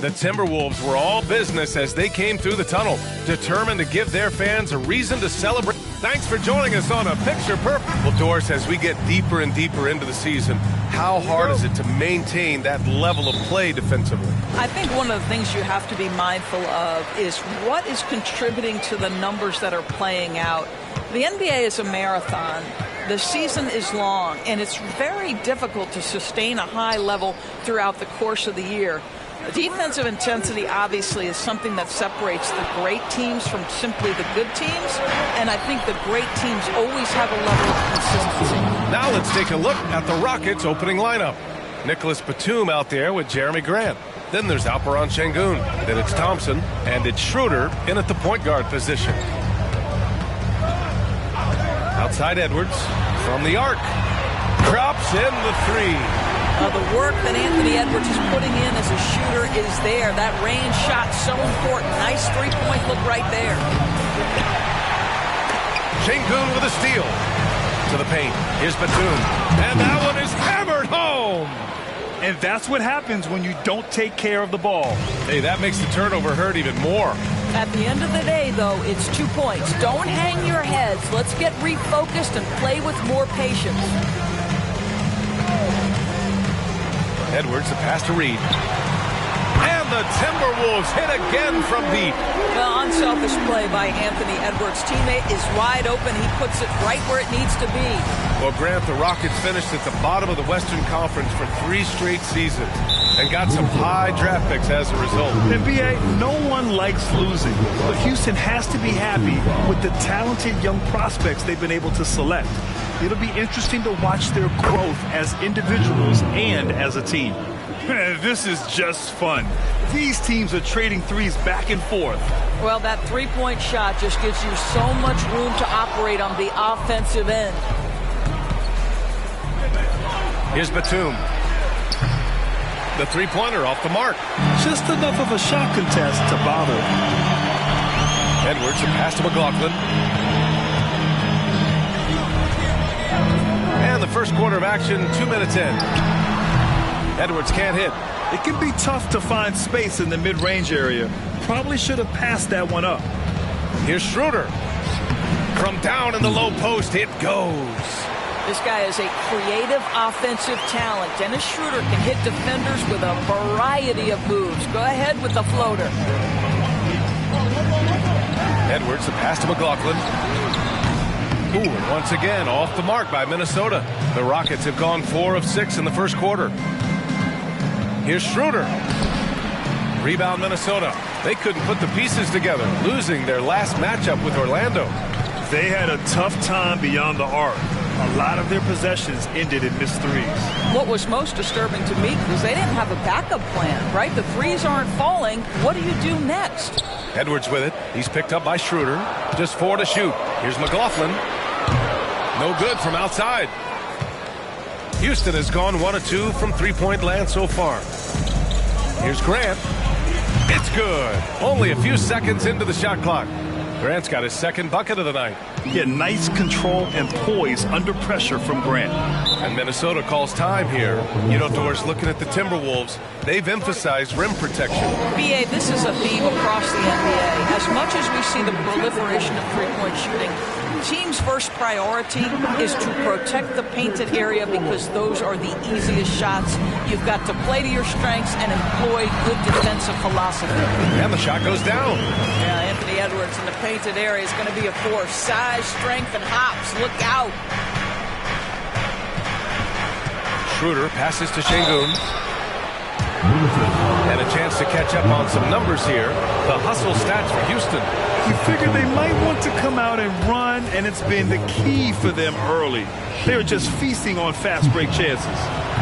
The Timberwolves were all business as they came through the tunnel, determined to give their fans a reason to celebrate. Thanks for joining us on A Picture Perfect. Well, Doris, as we get deeper and deeper into the season, how hard is it to maintain that level of play defensively? I think one of the things you have to be mindful of is what is contributing to the numbers that are playing out. The NBA is a marathon. The season is long, and it's very difficult to sustain a high level throughout the course of the year. Defensive intensity obviously is something that separates the great teams from simply the good teams, and I think the great teams always have a level of consistency. Now let's take a look at the Rockets' opening lineup. Nicholas Batum out there with Jeremy Grant. Then there's Alperen Sengun. Then it's Thompson, and it's Schroeder in at the point guard position. Outside Edwards from the arc. Drops in the three. The work that Anthony Edwards is putting in as a shooter is there. That range shot so important. Nice three-point look right there. Sengun with a steal. To the paint. Here's Batum. And that one is hammered home. And that's what happens when you don't take care of the ball. Hey, that makes the turnover hurt even more. At the end of the day, though, it's 2 points. Don't hang your heads. Let's get refocused and play with more patience. Edwards, the pass to Reed. And the Timberwolves hit again from deep. Well, unselfish play by Anthony Edwards. Teammate is wide open. He puts it right where it needs to be. Well, Grant, the Rockets finished at the bottom of the Western Conference for 3 straight seasons and got some high draft picks as a result. NBA, no one likes losing, but Houston has to be happy with the talented young prospects they've been able to select. It'll be interesting to watch their growth as individuals and as a team. This is just fun. These teams are trading threes back and forth. Well, that three-point shot just gives you so much room to operate on the offensive end. Here's Batum. The three-pointer off the mark. Just enough of a shot contest to bother. Edwards, a pass to McLaughlin. And the first quarter of action, 2 minutes in. Edwards can't hit. It can be tough to find space in the mid-range area. Probably should have passed that one up. Here's Schroeder. From down in the low post, it goes. This guy is a creative offensive talent. Dennis Schroeder can hit defenders with a variety of moves. Go ahead with the floater. Edwards, the pass to McLaughlin. Ooh, and once again, off the mark by Minnesota. The Rockets have gone 4 of 6 in the first quarter. Here's Schroeder. Rebound Minnesota. They couldn't put the pieces together, losing their last matchup with Orlando. They had a tough time beyond the arc. A lot of their possessions ended in missed threes. What was most disturbing to me was they didn't have a backup plan, right? The threes aren't falling. What do you do next? Edwards with it. He's picked up by Schroeder. Just 4 to shoot. Here's McLaughlin. No good from outside. Houston has gone 1 of 2 from three-point land so far. Here's Grant. It's good. Only a few seconds into the shot clock. Grant's got his second bucket of the night. Yeah, nice control and poise under pressure from Grant. And Minnesota calls time here. You know, Doris, looking at the Timberwolves, they've emphasized rim protection. BA, this is a theme across the NBA. As much as we see the proliferation of three-point shooting, team's first priority is to protect the painted area because those are the easiest shots. You've got to play to your strengths and employ good defensive philosophy. And the shot goes down. Yeah, Anthony Edwards in the painted area is going to be a force. Size, strength, and hops. Look out. Schroeder passes to Sengun. And a chance to catch up on some numbers here. The hustle stats for Houston. You figured they might want to come out and run, and it's been the key for them early. They're just feasting on fast break chances.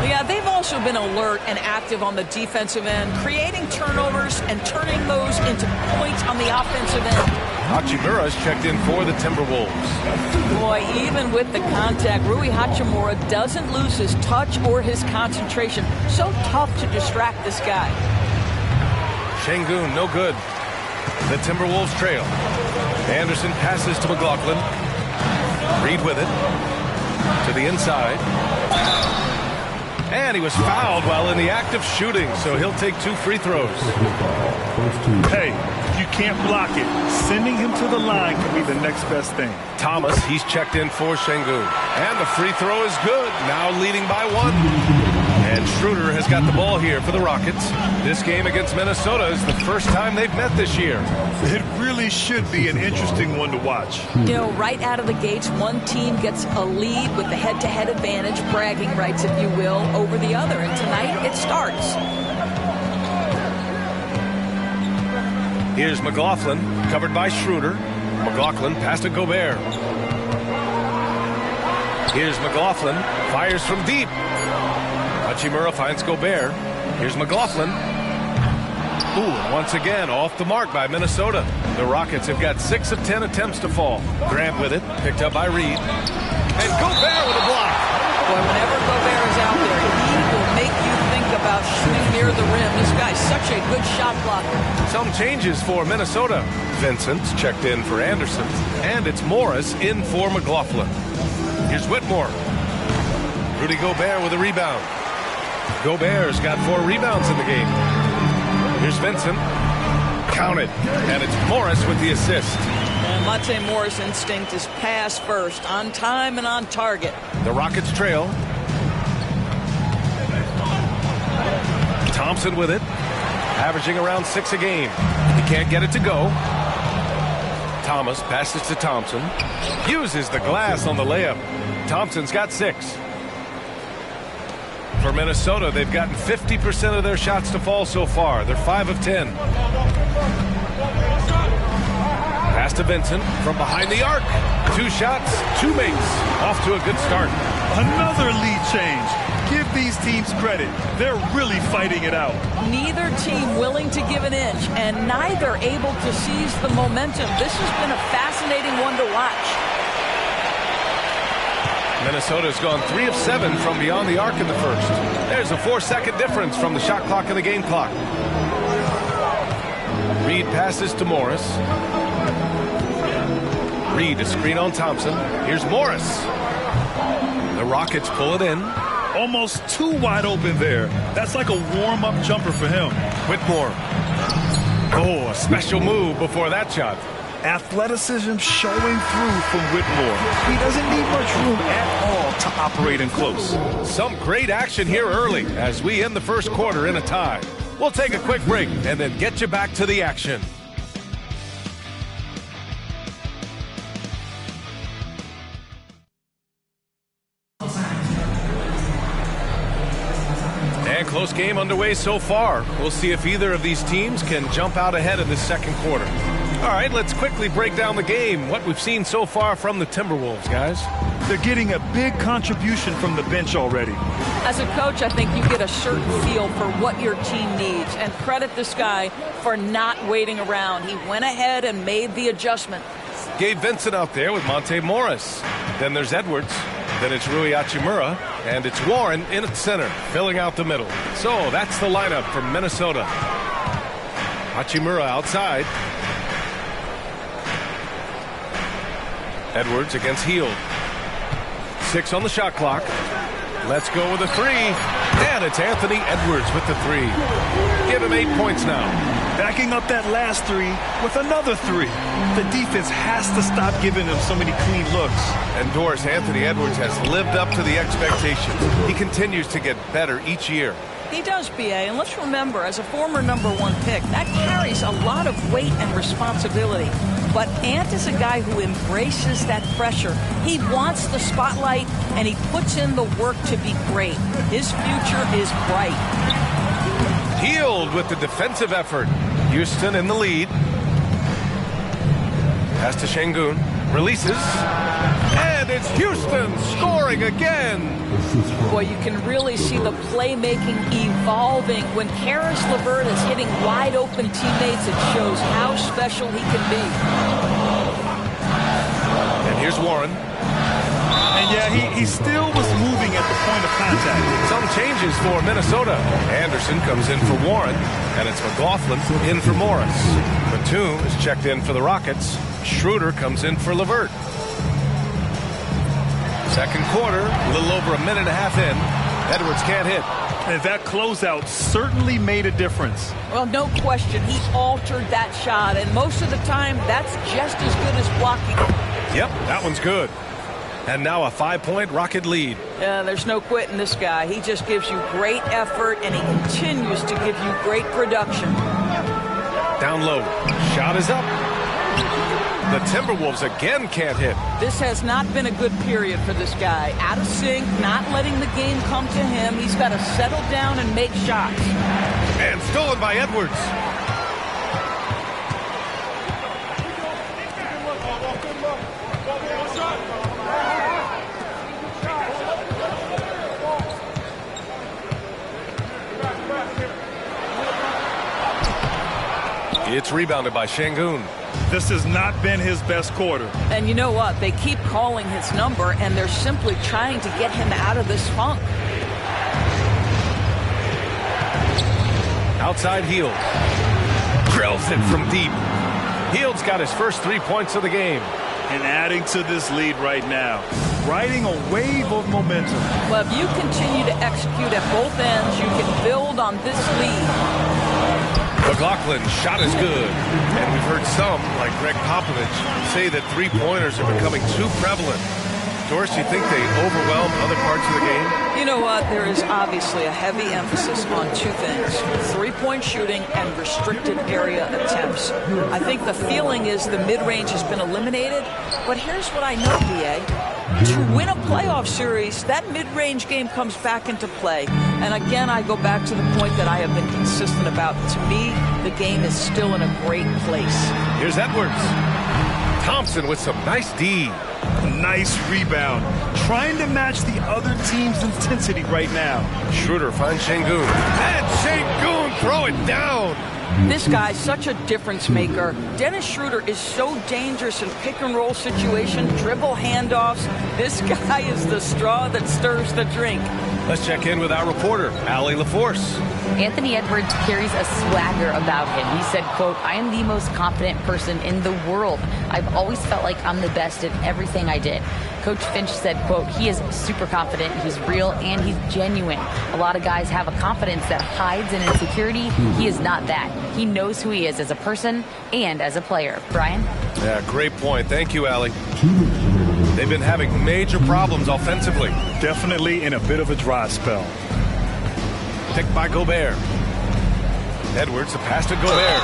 Yeah, they've also been alert and active on the defensive end, creating turnovers and turning those into points on the offensive end. Hachimura's checked in for the Timberwolves. Boy, even with the contact, Rui Hachimura doesn't lose his touch or his concentration. So tough to distract this guy. Sengun, no good. The Timberwolves trail. Anderson passes to McLaughlin. Reed with it. To the inside. And he was fouled while in the act of shooting, so he'll take 2 free throws. Hey, you can't block it. Sending him to the line could be the next best thing. Thomas, he's checked in for Sengun. And the free throw is good, now leading by 1. And Schroeder has got the ball here for the Rockets. This game against Minnesota is the first time they've met this year. It really should be an interesting one to watch. You know, right out of the gates, one team gets a lead with the head-to-head advantage, bragging rights, if you will, over the other. And tonight, it starts. Here's McLaughlin, covered by Schroeder. McLaughlin pass to Gobert. Here's McLaughlin, fires from deep. Hachimura finds Gobert. Here's McLaughlin. Ooh, and once again, off the mark by Minnesota. The Rockets have got 6 of 10 attempts to fall. Grant with it, picked up by Reed. And Gobert with a block. Boy, whenever Gobert is out there, he will make you think about shooting near the rim. This guy's such a good shot blocker. Some changes for Minnesota. Vincent's checked in for Anderson. And it's Morris in for McLaughlin. Here's Whitmore. Rudy Gobert with a rebound. Gobert's got 4 rebounds in the game. Here's Vincent. Counted. And it's Morris with the assist. And Monte Morris' instinct is pass first, on time and on target. The Rockets trail. Thompson with it. Averaging around 6 a game. He can't get it to go. Thomas passes to Thompson. Uses the glass on the layup. Thompson's got 6. For Minnesota, they've gotten 50% of their shots to fall so far. They're 5 of 10. Pass to Vincent from behind the arc. 2 shots, 2 makes. Off to a good start. Another lead change. Give these teams credit. They're really fighting it out. Neither team willing to give an inch, and neither able to seize the momentum. This has been a fascinating one to watch. Minnesota's gone 3 of 7 from beyond the arc in the first. There's a 4-second difference from the shot clock and the game clock. Reed passes to Morris. Reed a screen on Thompson. Here's Morris. The Rockets pull it in. Almost too wide open there. That's like a warm-up jumper for him. Whitmore. Oh, a special move before that shot. Athleticism showing through from Whitmore. He doesn't need much room at all to operate in close. Some great action here early as we end the first quarter in a tie. We'll take a quick break and then get you back to the action. And close game underway so far. We'll see if either of these teams can jump out ahead in the second quarter. All right, let's quickly break down the game, what we've seen so far from the Timberwolves, guys. They're getting a big contribution from the bench already. As a coach, I think you get a certain feel for what your team needs, and credit this guy for not waiting around. He went ahead and made the adjustment. Gabe Vincent out there with Monte Morris. Then there's Edwards. Then it's Rui Hachimura. And it's Warren in at center, filling out the middle. So that's the lineup from Minnesota. Hachimura outside. Edwards against Hield. 6 on the shot clock. Let's go with a 3. And it's Anthony Edwards with the 3. Give him 8 points now. Backing up that last 3 with another 3. The defense has to stop giving him so many clean looks. And Doris, Anthony Edwards has lived up to the expectations. He continues to get better each year. He does, B.A., and let's remember, as a former #1 pick, that carries a lot of weight and responsibility. But Ant is a guy who embraces that pressure. He wants the spotlight, and he puts in the work to be great. His future is bright. Hield with the defensive effort. Houston in the lead. Pass to Sengun. Releases. And it's Houston scoring again. Boy, you can really see the playmaking evolving. When Karis LeVert is hitting wide open teammates, it shows how special he can be. And here's Warren. And yeah, he still was moving at the point of contact. Some changes for Minnesota. Anderson comes in for Warren, and it's McLaughlin in for Morris. Batum is checked in for the Rockets. Schroeder comes in for LeVert. Second quarter, a little over a minute and a half in. Edwards can't hit. And that closeout certainly made a difference. Well, no question. He altered that shot, and most of the time, that's just as good as blocking. Yep, that one's good. And now a 5-point Rocket lead. There's no quitting this guy. He just gives you great effort, and he continues to give you great production. Down low. Shot is up. The Timberwolves again can't hit. This has not been a good period for this guy. Out of sync, not letting the game come to him. He's got to settle down and make shots. And stolen by Edwards. It's rebounded by Şengün. This has not been his best quarter. And you know what? They keep calling his number, and they're simply trying to get him out of this funk. Outside Hield. Drills it from deep. Hield's got his first 3 points of the game. And adding to this lead right now. Riding a wave of momentum. Well, if you continue to execute at both ends, you can build on this lead. McLaughlin's shot is good. And we've heard some, like Greg Popovich, say that three-pointers are becoming too prevalent. Doris, you think they overwhelm other parts of the game? You know what? There is obviously a heavy emphasis on two things: three-point shooting and restricted area attempts. I think the feeling is the mid-range has been eliminated. But here's what I know, B.A. To win a playoff series, that mid-range game comes back into play. And again, I go back to the point that I have been consistent about. To me, the game is still in a great place. Here's Edwards. Thompson with some nice D. Nice rebound. Trying to match the other team's intensity right now. Schroeder finds Şengün. And Şengün throw it down. This guy's such a difference maker. Dennis Schroeder is so dangerous in pick-and-roll situation, dribble handoffs. This guy is the straw that stirs the drink. Let's check in with our reporter, Allie LaForce. Anthony Edwards carries a swagger about him. He said, quote, "I am the most confident person in the world. I've always felt like I'm the best at everything I did." Coach Finch said, quote, "He is super confident, he's real, and he's genuine. A lot of guys have a confidence that hides in insecurity. He is not that. He knows who he is as a person and as a player." Brian? Yeah, great point. Thank you, Allie. They've been having major problems offensively. Definitely in a bit of a dry spell. Picked by Gobert. Edwards, the pass to Gobert.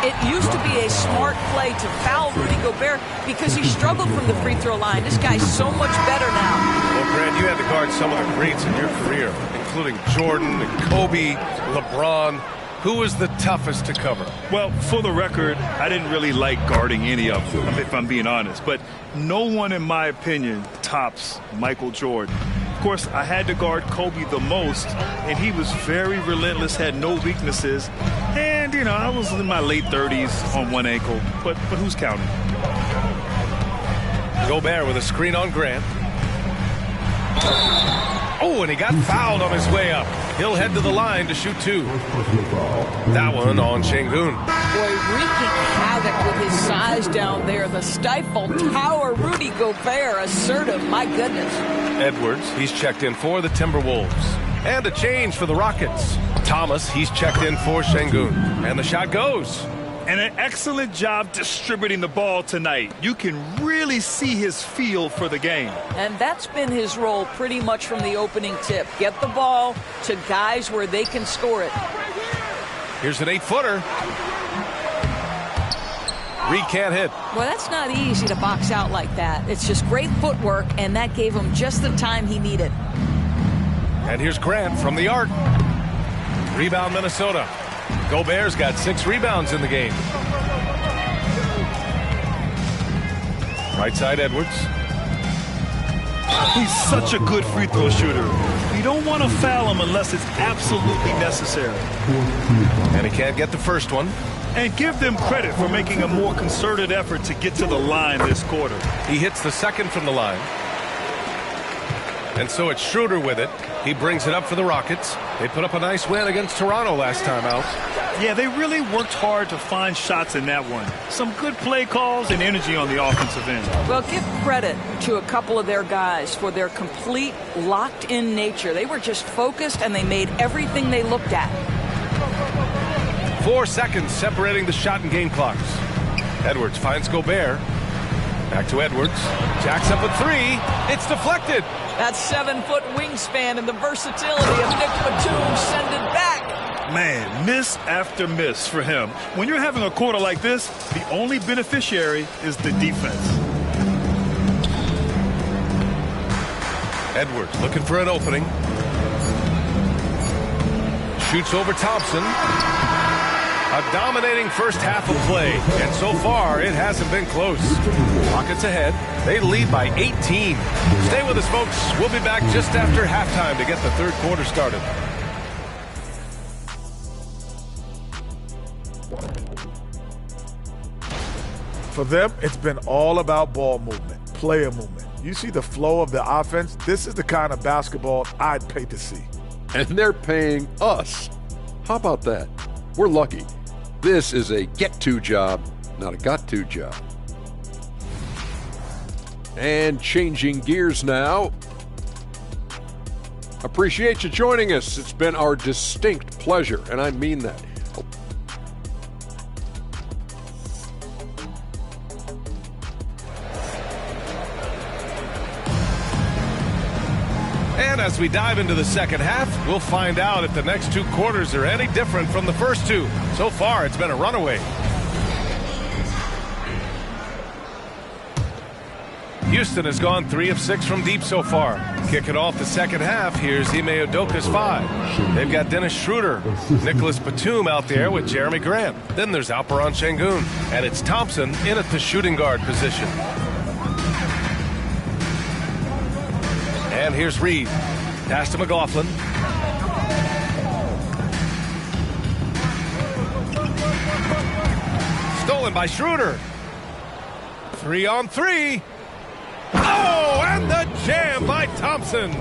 It used to be a smart play to foul Rudy Gobert because he struggled from the free throw line. This guy's so much better now. Well, Grant, you had to guard some of the greats in your career, including Jordan, and Kobe, LeBron. Who was the toughest to cover? Well, for the record, I didn't really like guarding any of them, if I'm being honest. But no one, in my opinion, tops Michael Jordan. Of course, I had to guard Kobe the most, and he was very relentless, had no weaknesses. And, you know, I was in my late 30s on one ankle, but who's counting? Gobert with a screen on Grant. Oh, and he got fouled on his way up. He'll head to the line to shoot two. That one on Şengün. Boy, wreaking havoc with his size down there. The stifled tower. Rudy Gobert, assertive. My goodness. Edwards, he's checked in for the Timberwolves. And a change for the Rockets. Thomas, he's checked in for Şengün. And the shot goes. And an excellent job distributing the ball tonight. You can really see his feel for the game. And that's been his role pretty much from the opening tip. Get the ball to guys where they can score it. Here's an 8-footer. Reed can't hit. Well, that's not easy to box out like that. It's just great footwork, and that gave him just the time he needed. And here's Grant from the arc. Rebound, Minnesota. Gobert's got 6 rebounds in the game. Right side, Edwards. He's such a good free throw shooter. You don't want to foul him unless it's absolutely necessary. And he can't get the first one. And give them credit for making a more concerted effort to get to the line this quarter. He hits the second from the line. And so it's Schroeder with it. He brings it up for the Rockets. They put up a nice win against Toronto last time out. Yeah, they really worked hard to find shots in that one. Some good play calls and energy on the offensive end. Well, give credit to a couple of their guys for their complete locked-in nature. They were just focused, and they made everything they looked at. 4 seconds separating the shot and game clocks. Edwards finds Gobert. Back to Edwards. Jacks up a three. It's deflected. That 7-foot wingspan and the versatility of Nick Batum send it back. Man, miss after miss for him. When you're having a quarter like this, the only beneficiary is the defense. Edwards looking for an opening. Shoots over Thompson. A dominating first half of play, and so far it hasn't been close. Rockets ahead. They lead by 18. Stay with us, folks. We'll be back just after halftime to get the third quarter started. For them, it's been all about ball movement, player movement. You see the flow of the offense. This is the kind of basketball I'd pay to see. And they're paying us. How about that? We're lucky. This is a get-to job, not a got-to job. And changing gears now. Appreciate you joining us. It's been our distinct pleasure, and I mean that. And as we dive into the second half, we'll find out if the next 2 quarters are any different from the first 2. So far, it's been a runaway. Houston has gone 3 of 6 from deep so far. Kicking off the second half, here's Ime Udoka's 5. They've got Dennis Schroeder, Nicholas Batum out there with Jeremy Grant. Then there's Alperen Sengun, and it's Thompson in at the shooting guard position. And here's Reed. Pass to McLaughlin. Stolen by Schroeder. 3-on-3. Oh, and the jam by Thompson.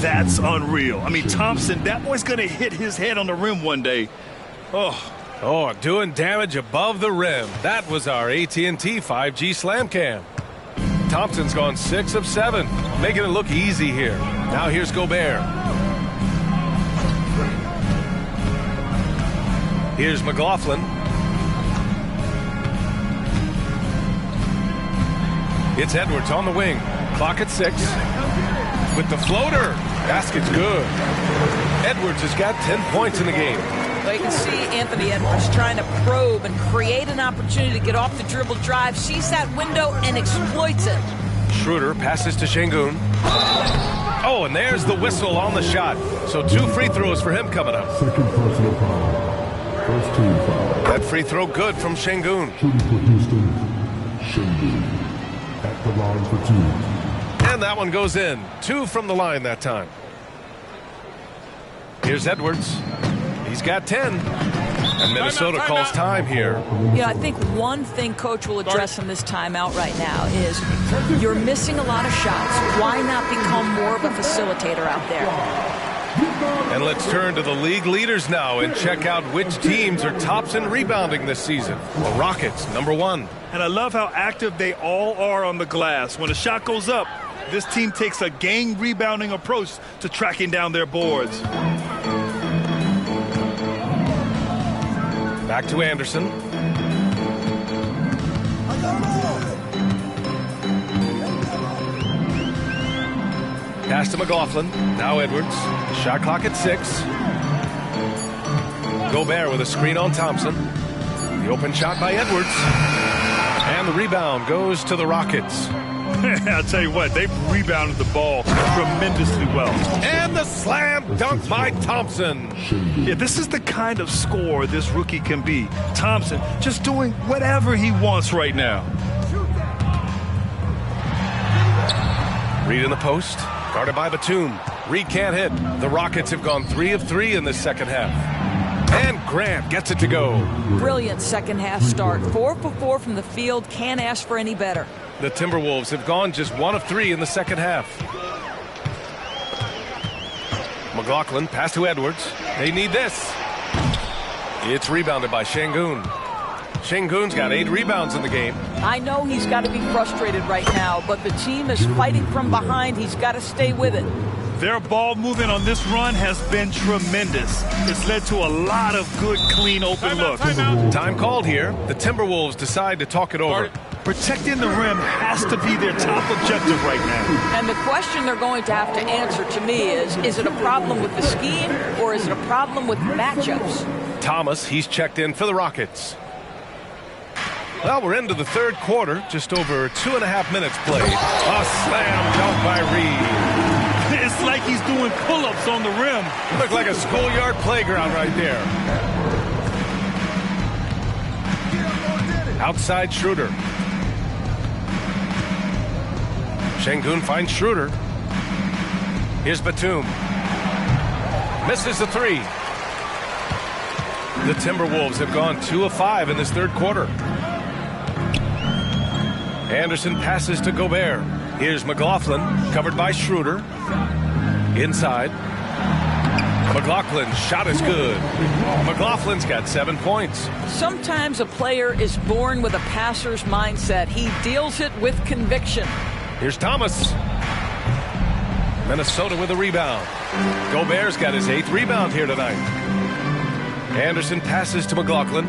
That's unreal. I mean, Thompson, that boy's going to hit his head on the rim one day. Oh, doing damage above the rim. That was our AT&T 5G Slam Cam. Thompson's gone 6 of 7, making it look easy here. Now here's Gobert. Here's McLaughlin. It's Edwards on the wing. Clock at 6. With the floater. Basket's good. Edwards has got 10 points in the game. Well, you can see Anthony Edwards trying to probe and create an opportunity to get off the dribble drive, sees that window, and exploits it. Schroeder passes to Sengun. Oh, and there's the whistle on the shot. So 2 free throws for him coming up. Second personal foul. First team foul. That free throw good from Sengun. Shooting for Houston, Sengun. At the line for 2. And that one goes in. 2 from the line that time. Here's Edwards. He's got 10. And Minnesota calls time here. Yeah, I think one thing Coach will address in this timeout right now is you're missing a lot of shots. Why not become more of a facilitator out there? And let's turn to the league leaders now and check out which teams are tops in rebounding this season. The Rockets, number 1. And I love how active they all are on the glass. When a shot goes up, this team takes a gang rebounding approach to tracking down their boards. Back to Anderson. Pass to McLaughlin. Now Edwards. Shot clock at 6. Gobert with a screen on Thompson. The open shot by Edwards. And the rebound goes to the Rockets. I'll tell you what, they've rebounded the ball tremendously well. And the slam dunk by Thompson. Yeah, this is the kind of scorer this rookie can be. Thompson just doing whatever he wants right now. Reed in the post, guarded by Batum. Reed can't hit. The Rockets have gone 3 of 3 in this second half. And Grant gets it to go. Brilliant second half start. 4 for 4 from the field. Can't ask for any better. The Timberwolves have gone just 1 of 3 in the second half. McLaughlin, pass to Edwards. They need this. It's rebounded by Şengün. Şengün's got 8 rebounds in the game. I know he's got to be frustrated right now, but the team is fighting from behind. He's got to stay with it. Their ball movement on this run has been tremendous. It's led to a lot of good, clean, open looks. Time called here. The Timberwolves decide to talk it over. Protecting the rim has to be their top objective right now. And the question they're going to have to answer to me is it a problem with the scheme or is it a problem with matchups? Thomas, he's checked in for the Rockets. Well, we're into the third quarter, just over 2.5 minutes played. A slam dunk by Reed. It's like he's doing pull-ups on the rim. Looked like a schoolyard playground right there. Outside Schroeder. Şengün finds Schroeder. Here's Batum. Misses the 3. The Timberwolves have gone 2 of 5 in this third quarter. Anderson passes to Gobert. Here's McLaughlin, covered by Schroeder. Inside. McLaughlin's shot is good. McLaughlin's got 7 points. Sometimes a player is born with a passer's mindset. He deals it with conviction. Here's Thomas. Minnesota with a rebound. Gobert's got his 8th rebound here tonight. Anderson passes to McLaughlin.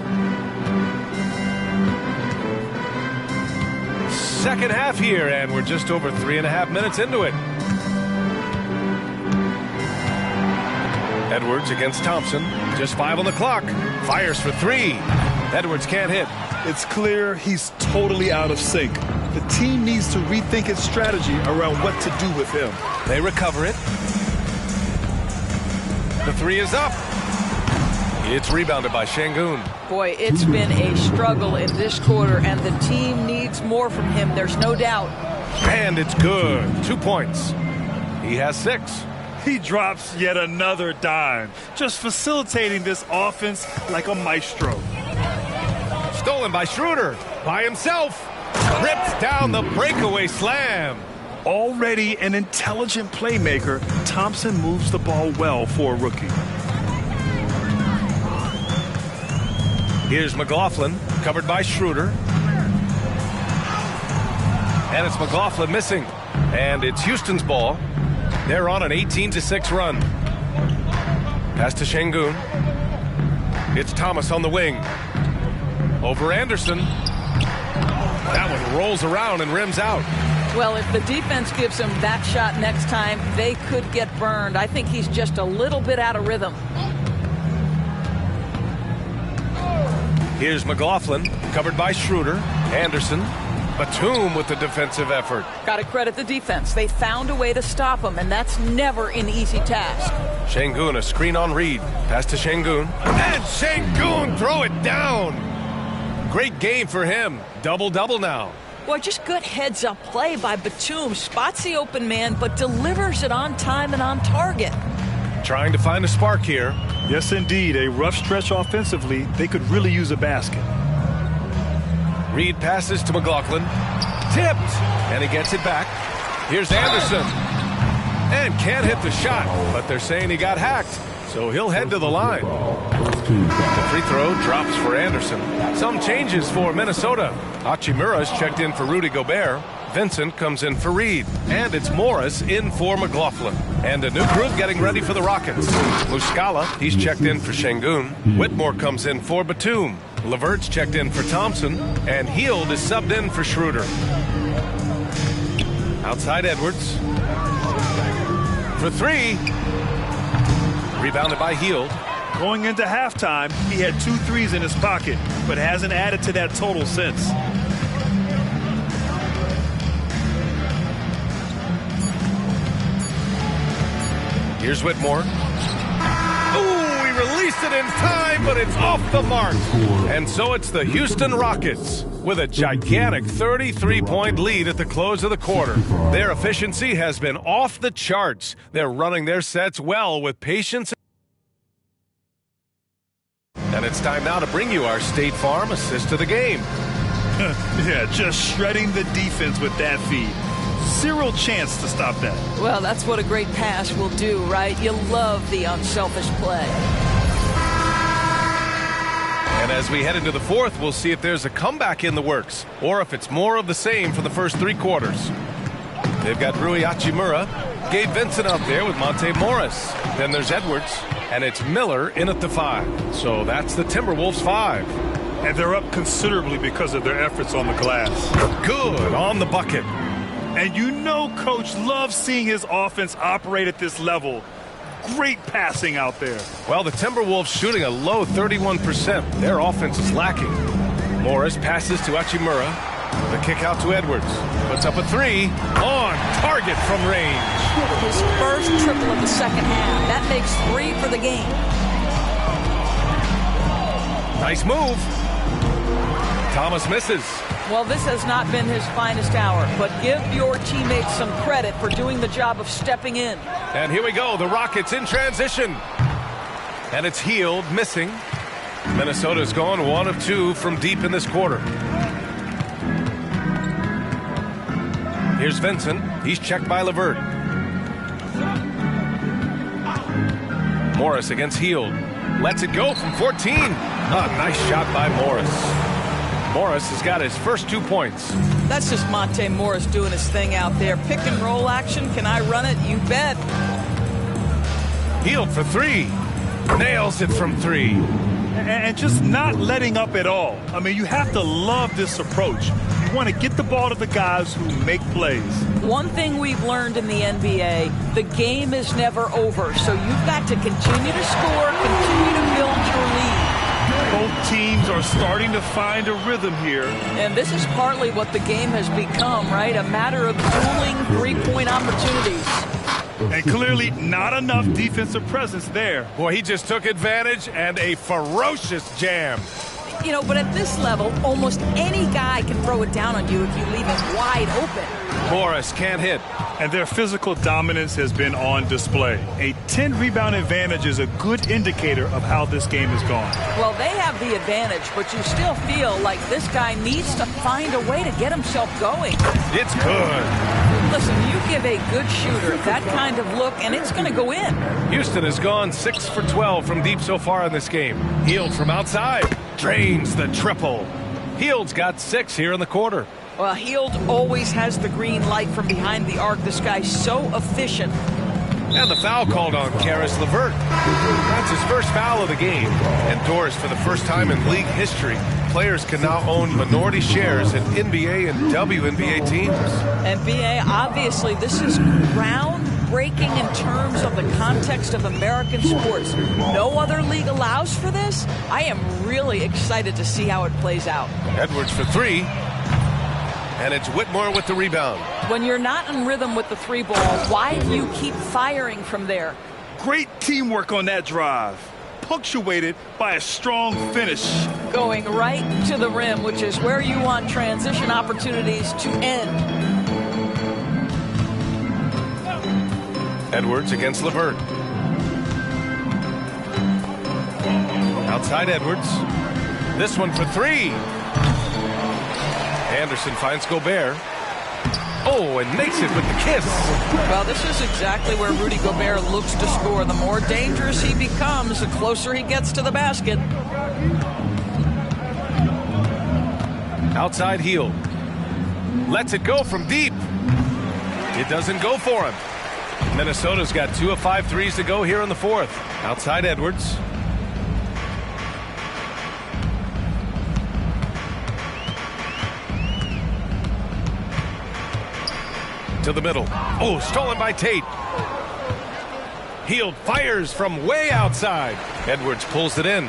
Second half here, and we're just over 3.5 minutes into it. Edwards against Thompson. Just 5 on the clock. Fires for 3. Edwards can't hit. It's clear he's totally out of sync. The team needs to rethink its strategy around what to do with him. They recover it. The 3 is up. It's rebounded by Şengün. Boy, it's been a struggle in this quarter, and the team needs more from him. There's no doubt. And it's good. 2 points. He has 6. He drops yet another dime, just facilitating this offense like a maestro. Stolen by Schroeder. By himself. Rips down the breakaway slam. Already an intelligent playmaker, Thompson moves the ball well for a rookie. Here's McLaughlin, covered by Schroeder. And it's McLaughlin missing. And it's Houston's ball. They're on an 18-6 run. Pass to Şengün. It's Thomas on the wing. Over Anderson. That one rolls around and rims out. Well, if the defense gives him that shot next time, they could get burned. I think he's just a little bit out of rhythm. Here's McLaughlin, covered by Schroeder. Anderson. Batum with the defensive effort. Got to credit the defense. They found a way to stop him, and that's never an easy task. Şengün, a screen on Reed. Pass to Şengün. And Şengün throw it down. Great game for him. Double-double now. Boy, just good heads-up play by Batum. Spots the open man, but delivers it on time and on target. Trying to find a spark here. Yes, indeed. A rough stretch offensively. They could really use a basket. Reed passes to McLaughlin. Tipped. And he gets it back. Here's Anderson. And can't hit the shot, but they're saying he got hacked. So he'll head to the line. The free throw drops for Anderson. Some changes for Minnesota. Hachimura's checked in for Rudy Gobert. Vincent comes in for Reed. And it's Morris in for McLaughlin. And a new group getting ready for the Rockets. Muscala, he's checked in for Şengün. Whitmore comes in for Batum. Levert's checked in for Thompson. And Hield is subbed in for Schroeder. Outside Edwards. For 3. Rebounded by Hield. Going into halftime, he had 2 threes in his pocket, but hasn't added to that total since. Here's Whitmore. Ooh, he released it in time, but it's off the mark. And so it's the Houston Rockets with a gigantic 33-point lead at the close of the quarter. Their efficiency has been off the charts. They're running their sets well with patience. And it's time now to bring you our State Farm assist of the game. Yeah, just shredding the defense with that feed. Zero chance to stop that. Well, that's what a great pass will do, right? You love the unselfish play. And as we head into the fourth, we'll see if there's a comeback in the works or if it's more of the same for the first 3 quarters. They've got Rui Hachimura, Gabe Vincent out there with Monte Morris. Then there's Edwards, and it's Miller in at the 5. So that's the Timberwolves 5. And they're up considerably because of their efforts on the glass. Good on the bucket. And you know Coach loves seeing his offense operate at this level. Great passing out there. Well, the Timberwolves shooting a low 31%. Their offense is lacking. Morris passes to Hachimura. The kick out to Edwards. Puts up a 3. On target from range. His first triple of the second half. That makes 3 for the game. Nice move. Thomas misses. Well, this has not been his finest hour, but give your teammates some credit for doing the job of stepping in. And here we go. The Rockets in transition. And it's Hield missing. Minnesota's gone 1 of 2 from deep in this quarter. Here's Vincent. He's checked by LeVert. Morris against Hield. Lets it go from 14. Nice shot by Morris. Morris has got his first 2 points. That's just Monte Morris doing his thing out there. Pick and roll action. Can I run it? You bet. Hield for 3. Nails it from 3. And just not letting up at all. I mean, you have to love this approach. You want to get the ball to the guys who make plays. One thing we've learned in the NBA, the game is never over. So you've got to continue to score, continue to build your lead. Both teams are starting to find a rhythm here. And this is partly what the game has become, right? A matter of dueling 3-point opportunities. And clearly not enough defensive presence there. Boy, he just took advantage and a ferocious jam. You know, but at this level, almost any guy can throw it down on you if you leave it wide open. Morris can't hit. And their physical dominance has been on display. A 10-rebound advantage is a good indicator of how this game has gone. Well, they have the advantage, but you still feel like this guy needs to find a way to get himself going. It's good. Listen, you give a good shooter that kind of look, and it's going to go in. Houston has gone 6 for 12 from deep so far in this game. Hield from outside. Drains the triple. Hield's got 6 here in the quarter. Well, Hield always has the green light from behind the arc. This guy's so efficient. And the foul called on Caris LeVert. That's his first foul of the game. Endorsed for the first time in league history. Players can now own minority shares in NBA and WNBA teams. NBA, obviously, this is groundbreaking in terms of the context of American sports. No other league allows for this. I am really excited to see how it plays out. Edwards for 3. And it's Whitmore with the rebound. When you're not in rhythm with the 3 ball, why do you keep firing from there? Great teamwork on that drive, punctuated by a strong finish. Going right to the rim, which is where you want transition opportunities to end. Edwards against LeVert. Outside Edwards. This one for 3. Anderson finds Gobert. Oh, and makes it with the kiss. Well, this is exactly where Rudy Gobert looks to score. The more dangerous he becomes, the closer he gets to the basket. Outside Hield. Lets it go from deep. It doesn't go for him. Minnesota's got 2 of 5 threes to go here in the fourth. Outside Edwards. To the middle. Oh, stolen by Tate. Hield fires from way outside. Edwards pulls it in.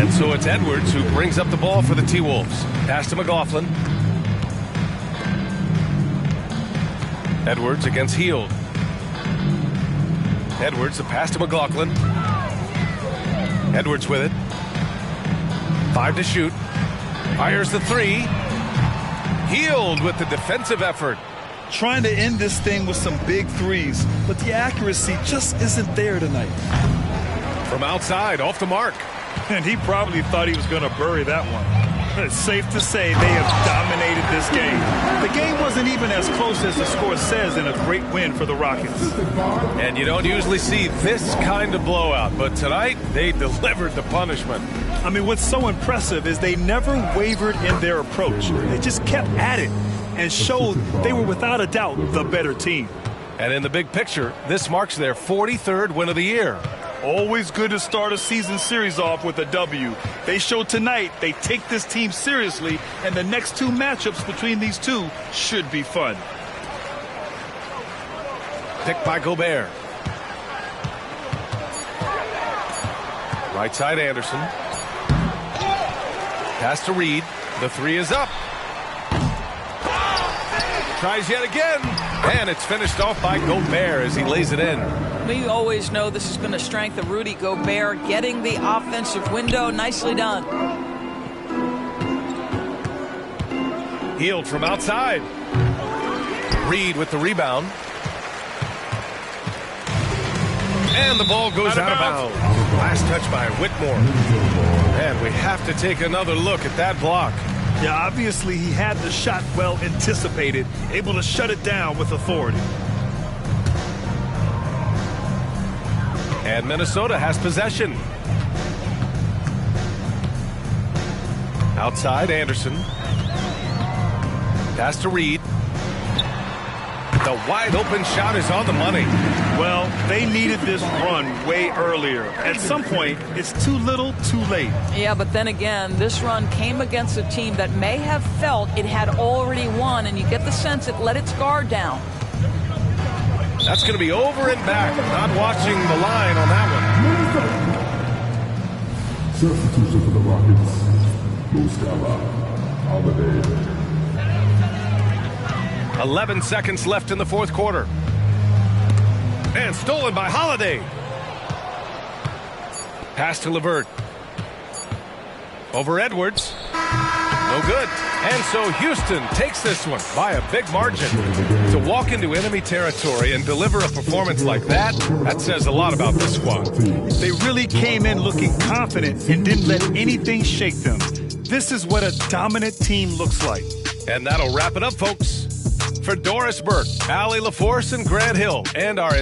And so it's Edwards who brings up the ball for the T-Wolves. Pass to McLaughlin. Edwards against Hield. Edwards, the pass to McLaughlin. Edwards with it. 5 to shoot. Fires the 3. Hield with the defensive effort. Trying to end this thing with some big threes, but the accuracy just isn't there tonight. From outside, off the mark. And he probably thought he was going to bury that one. It's safe to say they have dominated this game. The game wasn't even as close as the score says, and a great win for the Rockets. And you don't usually see this kind of blowout, but tonight they delivered the punishment. I mean, what's so impressive is they never wavered in their approach. They just kept at it and showed they were without a doubt the better team. And in the big picture, this marks their 43rd win of the year. Always good to start a season series off with a W. They showed tonight they take this team seriously, and the next two matchups between these two should be fun. Picked by Gobert. Right side Anderson. Pass to Reed. The three is up. Tries yet again. And it's finished off by Gobert as he lays it in. We always know this has been a strength of Rudy Gobert, getting the offensive window. Nicely done. Healed from outside. Reed with the rebound. And the ball goes out of bounds. Last touch by Whitmore. And we have to take another look at that block. Yeah, obviously he had the shot well anticipated, able to shut it down with authority. And Minnesota has possession. Outside Anderson. Pass to Reed. The wide open shot is on the money. Well, they needed this run way earlier. At some point, it's too little, too late. Yeah, but then again, this run came against a team that may have felt it had already won, and you get the sense it let its guard down. That's going to be over and back. Not watching the line on that one. Substitution for the Rockets. Muscala. Holiday. 11 seconds left in the fourth quarter. And stolen by Holiday. Pass to LeVert. Over Edwards. No good. And so Houston takes this one by a big margin. To walk into enemy territory and deliver a performance like that, that says a lot about this squad. They really came in looking confident and didn't let anything shake them. This is what a dominant team looks like. And that'll wrap it up, folks. For Doris Burke, Allie LaForce, and Grant Hill, and our